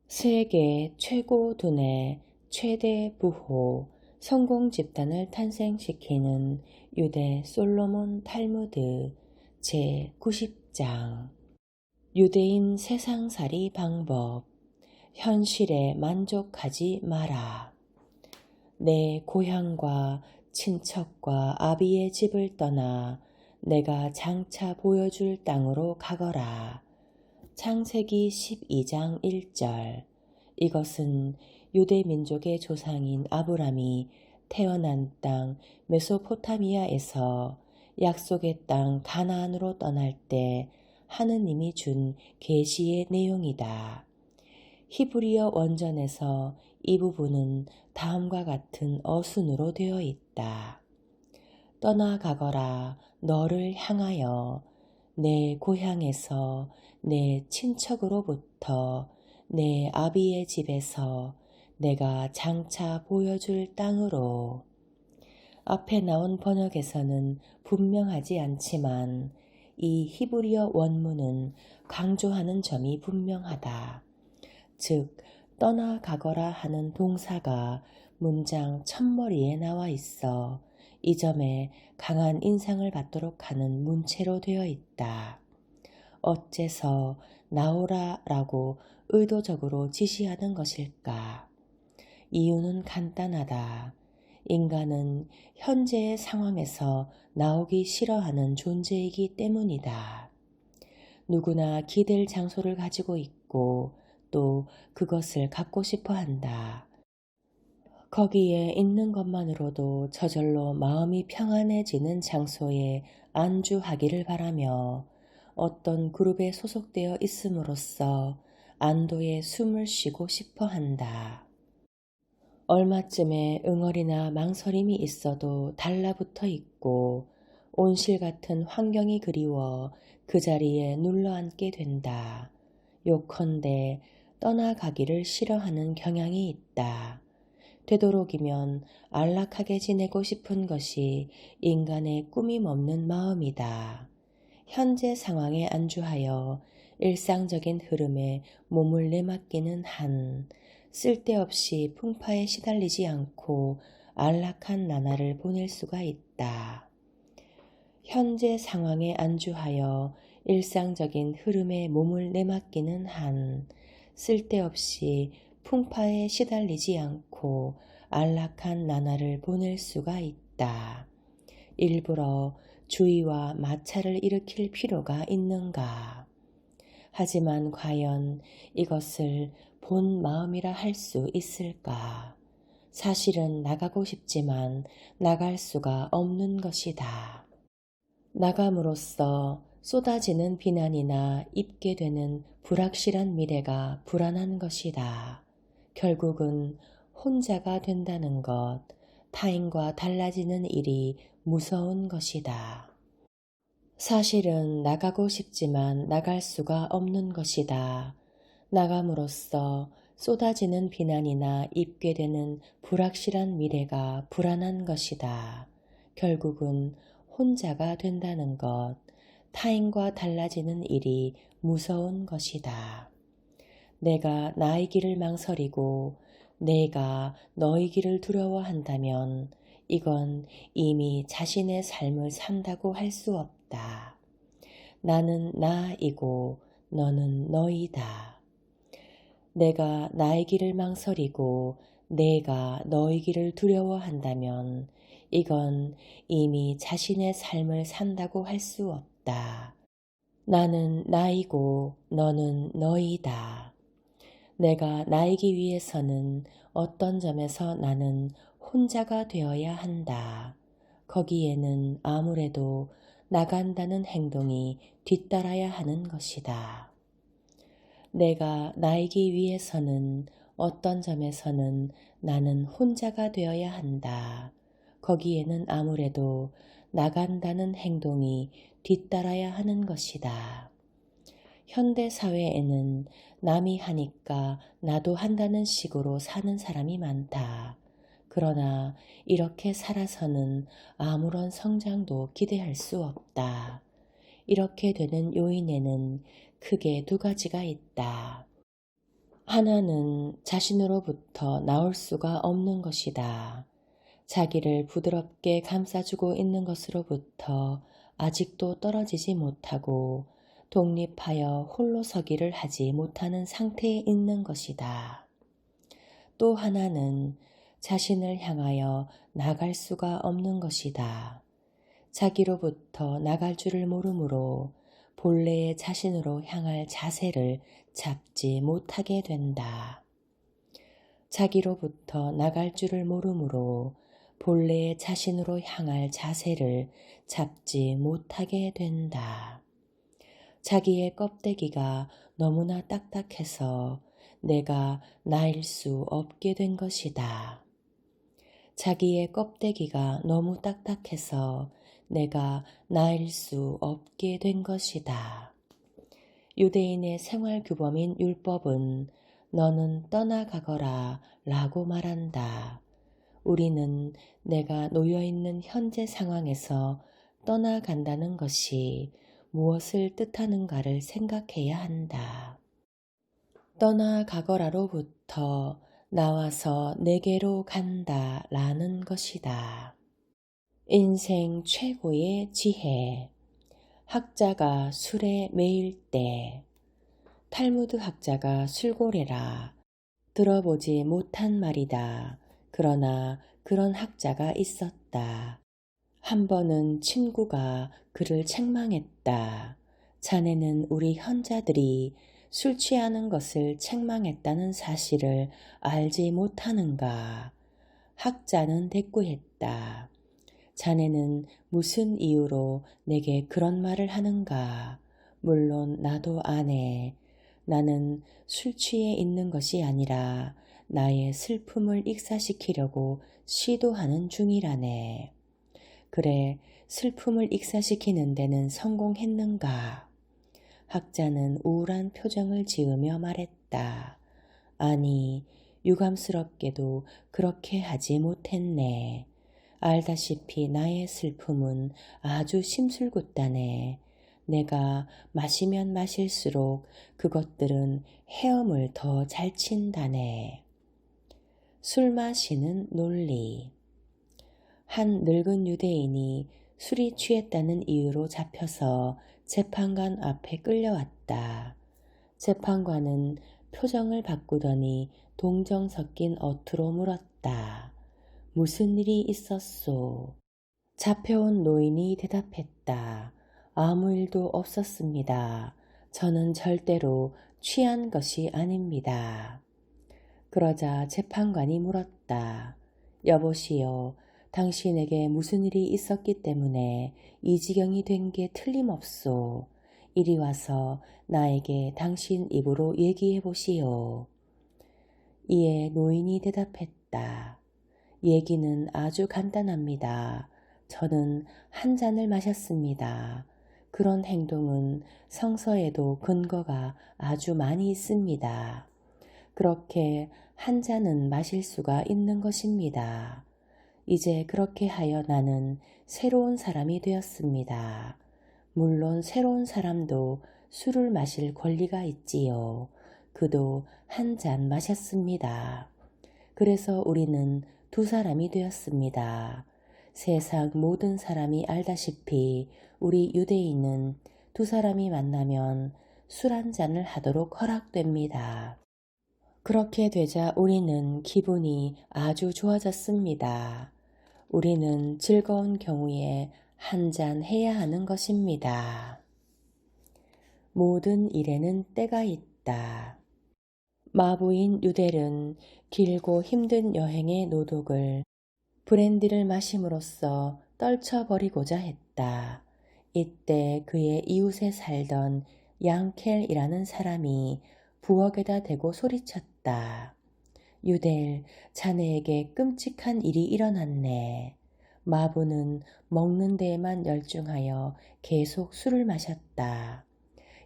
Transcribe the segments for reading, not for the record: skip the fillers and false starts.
세계 최고 두뇌 최대 부호 성공 집단을 탄생시키는 유대 솔로몬 탈무드 제90장 유대인 세상살이 방법 현실에 만족하지 마라. 내 고향과 친척과 아비의 집을 떠나 내가 장차 보여줄 땅으로 가거라. 창세기 12장 1절. 이것은 유대 민족의 조상인 아브람이 태어난 땅 메소포타미아에서 약속의 땅 가나안으로 떠날 때 하느님이 준 계시의 내용이다. 히브리어 원전에서 이 부분은 다음과 같은 어순으로 되어 있다. 떠나가거라 너를 향하여 내 고향에서 내 친척으로부터 내 아비의 집에서 내가 장차 보여줄 땅으로. 앞에 나온 번역에서는 분명하지 않지만 이 히브리어 원문은 강조하는 점이 분명하다. 즉 떠나가거라 하는 동사가 문장 첫머리에 나와 있어 이 점에 강한 인상을 받도록 하는 문체로 되어 있다. 어째서 나오라라고 의도적으로 지시하는 것일까? 이유는 간단하다. 인간은 현재의 상황에서 나오기 싫어하는 존재이기 때문이다. 누구나 기댈 장소를 가지고 있고 또 그것을 갖고 싶어 한다. 거기에 있는 것만으로도 저절로 마음이 평안해지는 장소에 안주하기를 바라며 어떤 그룹에 소속되어 있음으로써 안도의 숨을 쉬고 싶어 한다. 얼마쯤에 응어리나 망설임이 있어도 달라붙어 있고 온실 같은 환경이 그리워 그 자리에 눌러앉게 된다. 요컨대 떠나가기를 싫어하는 경향이 있다. 되도록이면 안락하게 지내고 싶은 것이 인간의 꾸밈 없는 마음이다. 현재 상황에 안주하여 일상적인 흐름에 몸을 내맡기는 한 쓸데없이 풍파에 시달리지 않고 안락한 나날을 보낼 수가 있다. 현재 상황에 안주하여 일상적인 흐름에 몸을 내맡기는 한 쓸데없이 풍파에 시달리지 않고 안락한 나날을 보낼 수가 있다. 일부러 주의와 마찰을 일으킬 필요가 있는가? 하지만 과연 이것을 본 마음이라 할 수 있을까? 사실은 나가고 싶지만 나갈 수가 없는 것이다. 나감으로써 쏟아지는 비난이나 입게 되는 불확실한 미래가 불안한 것이다. 결국은 혼자가 된다는 것, 타인과 달라지는 일이 무서운 것이다. 사실은 나가고 싶지만 나갈 수가 없는 것이다. 나감으로써 쏟아지는 비난이나 입게 되는 불확실한 미래가 불안한 것이다. 결국은 혼자가 된다는 것, 타인과 달라지는 일이 무서운 것이다. 내가 나의 길을 망설이고 내가 너의 길을 두려워한다면 이건 이미 자신의 삶을 산다고 할 수 없다. 나는 나이고 너는 너이다. 내가 나의 길을 망설이고 내가 너의 길을 두려워한다면 이건 이미 자신의 삶을 산다고 할 수 없다. 나는 나이고 너는 너이다. 내가 나이기 위해서는 어떤 점에서 나는 혼자가 되어야 한다. 거기에는 아무래도 나간다는 행동이 뒤따라야 하는 것이다. 내가 나이기 위해서는 어떤 점에서는 나는 혼자가 되어야 한다. 거기에는 아무래도 나간다는 행동이 뒤따라야 하는 것이다. 현대 사회에는 남이 하니까 나도 한다는 식으로 사는 사람이 많다. 그러나 이렇게 살아서는 아무런 성장도 기대할 수 없다. 이렇게 되는 요인에는 크게 두 가지가 있다. 하나는 자신으로부터 나올 수가 없는 것이다. 자기를 부드럽게 감싸주고 있는 것으로부터 아직도 떨어지지 못하고 독립하여 홀로 서기를 하지 못하는 상태에 있는 것이다. 또 하나는 자신을 향하여 나갈 수가 없는 것이다. 자기로부터 나갈 줄을 모르므로 본래의 자신으로 향할 자세를 잡지 못하게 된다. 자기로부터 나갈 줄을 모르므로 본래의 자신으로 향할 자세를 잡지 못하게 된다. 자기의 껍데기가 너무나 딱딱해서 내가 나일 수 없게 된 것이다. 자기의 껍데기가 너무 딱딱해서 내가 나일 수 없게 된 것이다. 유대인의 생활규범인 율법은 너는 떠나가거라 라고 말한다. 우리는 내가 놓여있는 현재 상황에서 떠나간다는 것이 무엇을 뜻하는가를 생각해야 한다. 떠나가거라로부터 나와서 내게로 간다 라는 것이다. 인생 최고의 지혜. 학자가 술에 매일 때. 탈무드 학자가 술고래라. 들어보지 못한 말이다. 그러나 그런 학자가 있었다. 한 번은 친구가 그를 책망했다. 자네는 우리 현자들이 술 취하는 것을 책망했다는 사실을 알지 못하는가? 학자는 대꾸했다. 자네는 무슨 이유로 내게 그런 말을 하는가? 물론 나도 아네. 나는 술 취해 있는 것이 아니라 나의 슬픔을 익사시키려고 시도하는 중이라네. 그래, 슬픔을 익사시키는 데는 성공했는가? 학자는 우울한 표정을 지으며 말했다. 아니, 유감스럽게도 그렇게 하지 못했네. 알다시피 나의 슬픔은 아주 심술궂다네. 내가 마시면 마실수록 그것들은 헤엄을 더 잘 친다네. 술 마시는 논리. 한 늙은 유대인이 술이 취했다는 이유로 잡혀서 재판관 앞에 끌려왔다. 재판관은 표정을 바꾸더니 동정 섞인 어투로 물었다. 무슨 일이 있었소? 잡혀온 노인이 대답했다. 아무 일도 없었습니다. 저는 절대로 취한 것이 아닙니다. 그러자 재판관이 물었다. 여보시오, 당신에게 무슨 일이 있었기 때문에 이 지경이 된 게 틀림없소. 이리 와서 나에게 당신 입으로 얘기해 보시오. 이에 노인이 대답했다. 얘기는 아주 간단합니다. 저는 한 잔을 마셨습니다. 그런 행동은 성서에도 근거가 아주 많이 있습니다. 그렇게 한 잔은 마실 수가 있는 것입니다. 이제 그렇게 하여 나는 새로운 사람이 되었습니다. 물론 새로운 사람도 술을 마실 권리가 있지요. 그도 한 잔 마셨습니다. 그래서 우리는 두 사람이 되었습니다. 세상 모든 사람이 알다시피 우리 유대인은 두 사람이 만나면 술 한 잔을 하도록 허락됩니다. 그렇게 되자 우리는 기분이 아주 좋아졌습니다. 우리는 즐거운 경우에 한 잔 해야 하는 것입니다. 모든 일에는 때가 있다. 마부인 유델은 길고 힘든 여행의 노독을 브랜디를 마심으로써 떨쳐버리고자 했다. 이때 그의 이웃에 살던 양켈이라는 사람이 부엌에다 대고 소리쳤다. 유델, 자네에게 끔찍한 일이 일어났네. 마부는 먹는 데에만 열중하여 계속 술을 마셨다.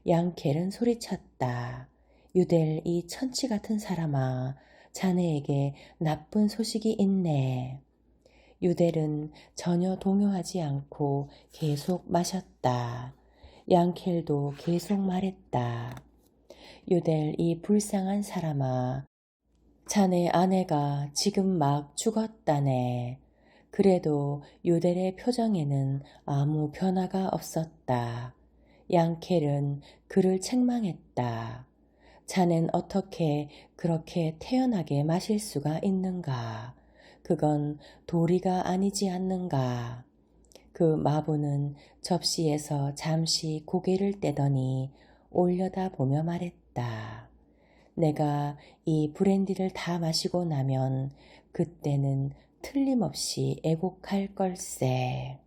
양켈은 소리쳤다. 유델, 이 천치 같은 사람아, 자네에게 나쁜 소식이 있네. 유델은 전혀 동요하지 않고 계속 마셨다. 양켈도 계속 말했다. 유델 이 불쌍한 사람아, 자네 아내가 지금 막 죽었다네. 그래도 유델의 표정에는 아무 변화가 없었다. 양켈은 그를 책망했다. 자넨 어떻게 그렇게 태연하게 마실 수가 있는가? 그건 도리가 아니지 않는가? 그 마부는 접시에서 잠시 고개를 떼더니 올려다보며 말했다. 내가 이 브랜디를 다 마시고 나면 그때는 틀림없이 애곡할 걸세.